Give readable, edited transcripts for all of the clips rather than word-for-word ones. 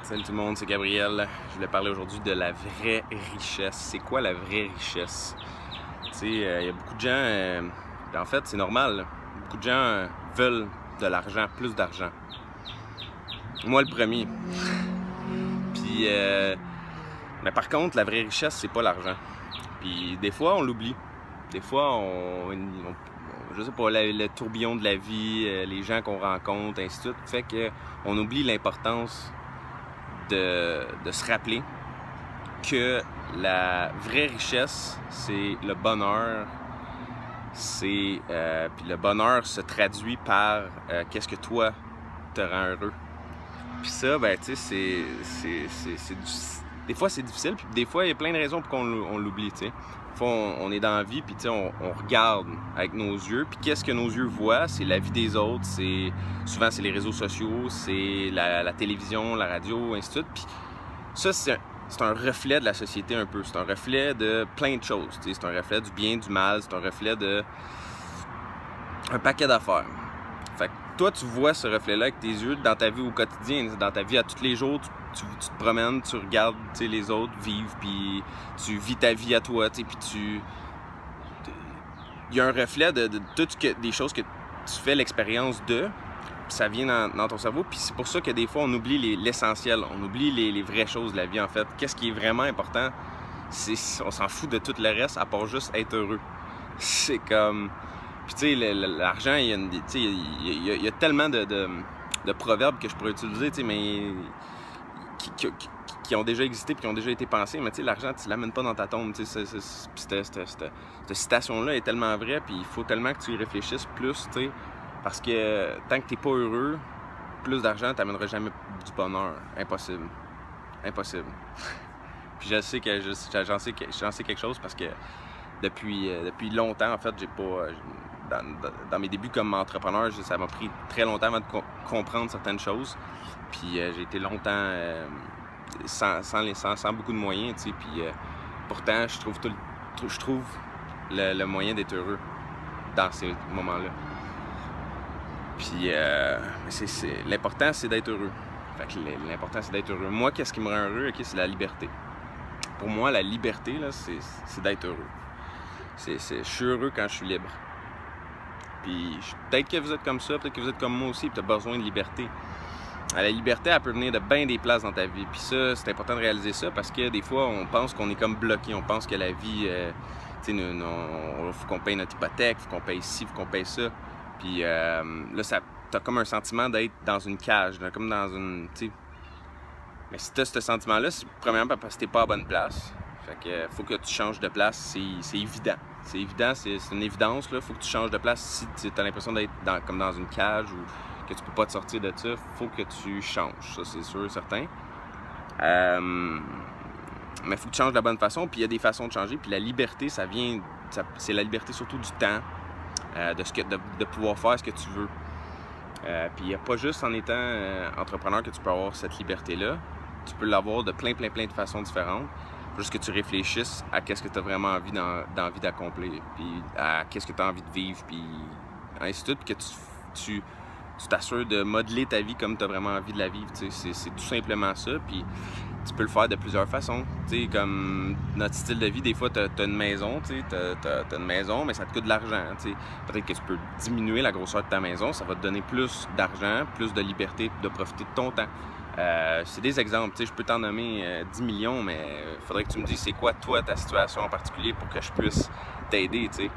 Salut tout le monde, c'est Gabriel. Je voulais parler aujourd'hui de la vraie richesse. C'est quoi la vraie richesse? Tu sais, il y a beaucoup de gens, en fait, c'est normal, là. Beaucoup de gens veulent de l'argent, plus d'argent. Moi, le premier. Puis, mais par contre, la vraie richesse, c'est pas l'argent. Puis, des fois, on l'oublie. Des fois, je sais pas, le tourbillon de la vie, les gens qu'on rencontre, ainsi de suite, fait qu'on oublie l'importance de se rappeler que la vraie richesse, c'est le bonheur. Puis le bonheur se traduit par qu'est-ce que toi te rend heureux. Puis ça, ben tu sais, des fois c'est difficile, puis des fois il y a plein de raisons pour qu'on l'oublie, tu sais. Des fois on est dans la vie, puis tu sais, on regarde avec nos yeux, puis qu'est-ce que nos yeux voient? C'est la vie des autres, souvent c'est les réseaux sociaux, c'est la télévision, la radio, ainsi de suite. Puis ça, c'est un reflet de la société un peu, c'est un reflet de plein de choses, tu sais. C'est un reflet du bien, du mal, c'est un reflet de un paquet d'affaires. Fait que toi, tu vois ce reflet-là avec tes yeux dans ta vie au quotidien, dans ta vie à tous les jours, tu te promènes, tu regardes les autres vivre, puis tu vis ta vie à toi, puis il y a un reflet de toutes des choses que tu fais l'expérience de, puis ça vient dans ton cerveau, puis c'est pour ça que des fois on oublie l'essentiel, on oublie les vraies choses de la vie en fait. Qu'est-ce qui est vraiment important, on s'en fout de tout le reste à part juste être heureux. C'est comme... Puis tu sais, l'argent, il y a tellement de proverbes que je pourrais utiliser, tu sais, mais qui ont déjà existé et qui ont déjà été pensés. Mais tu sais, l'argent, tu l'amènes pas dans ta tombe. Tu sais, cette citation-là est tellement vraie, puis il faut tellement que tu y réfléchisses plus, tu sais, parce que tant que t'es pas heureux, plus d'argent t'amènera jamais du bonheur. Impossible. Impossible. Puis je sais que j'en sais quelque chose parce que depuis longtemps, en fait, j'ai pas... Dans mes débuts comme entrepreneur, ça m'a pris très longtemps avant de comprendre certaines choses. Puis j'ai été longtemps sans beaucoup de moyens, tu sais. Puis pourtant, je trouve le moyen d'être heureux dans ces moments-là. Puis l'important, c'est d'être heureux. Fait que l'important, c'est d'être heureux. Moi, qu'est-ce qui me rend heureux? Okay, c'est la liberté. Pour moi, la liberté, là, c'est d'être heureux. Je suis heureux quand je suis libre. Puis peut-être que vous êtes comme ça, peut-être que vous êtes comme moi aussi, puis tu as besoin de liberté. La liberté, elle peut venir de bien des places dans ta vie. Puis ça, c'est important de réaliser ça parce que des fois, on pense qu'on est comme bloqué. On pense que la vie, tu sais, il faut qu'on paye notre hypothèque, il faut qu'on paye ci, il faut qu'on paye ça. Puis là, t'as comme un sentiment d'être dans une cage, comme dans une, tu sais. Mais si t'as ce sentiment-là, c'est premièrement parce que t'es pas à bonne place. Fait que faut que tu changes de place, c'est évident. C'est évident, c'est une évidence, là. Faut que tu changes de place si tu as l'impression d'être comme dans une cage ou que tu peux pas te sortir de ça. Faut que tu changes, ça c'est sûr, certain. Mais faut que tu changes de la bonne façon, puis il y a des façons de changer. Puis la liberté, c'est la liberté surtout du temps, de pouvoir faire ce que tu veux. Puis il n'y a pas juste en étant entrepreneur que tu peux avoir cette liberté-là. Tu peux l'avoir de plein de façons différentes. Juste que tu réfléchisses à qu'est-ce que tu as vraiment envie d'accomplir, puis à qu'est-ce que tu as envie de vivre, puis ainsi de suite, puis que tu t'assures de modeler ta vie comme tu as vraiment envie de la vivre. C'est tout simplement ça, puis tu peux le faire de plusieurs façons. T'sais, comme notre style de vie, des fois, tu as une maison, tu as une maison, mais ça te coûte de l'argent. Peut-être que tu peux diminuer la grosseur de ta maison, ça va te donner plus d'argent, plus de liberté, de profiter de ton temps. C'est des exemples, je peux t'en nommer 10 millions, mais il faudrait que tu me dises c'est quoi toi ta situation en particulier pour que je puisse t'aider, tu sais.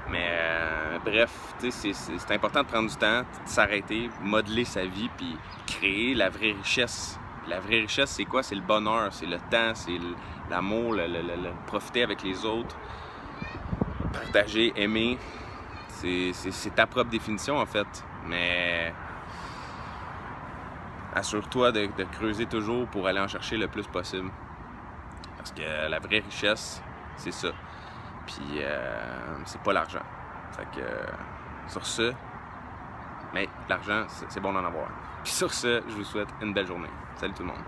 Mais bref, c'est important de prendre du temps, de s'arrêter, modeler sa vie, puis créer la vraie richesse. La vraie richesse, c'est quoi? C'est le bonheur, c'est le temps, c'est l'amour, le profiter avec les autres, partager, aimer. C'est ta propre définition en fait, mais assure-toi de creuser toujours pour aller en chercher le plus possible. Parce que la vraie richesse, c'est ça. Puis c'est pas l'argent. Fait que sur ce, mais l'argent, c'est bon d'en avoir. Puis sur ce, je vous souhaite une belle journée. Salut tout le monde.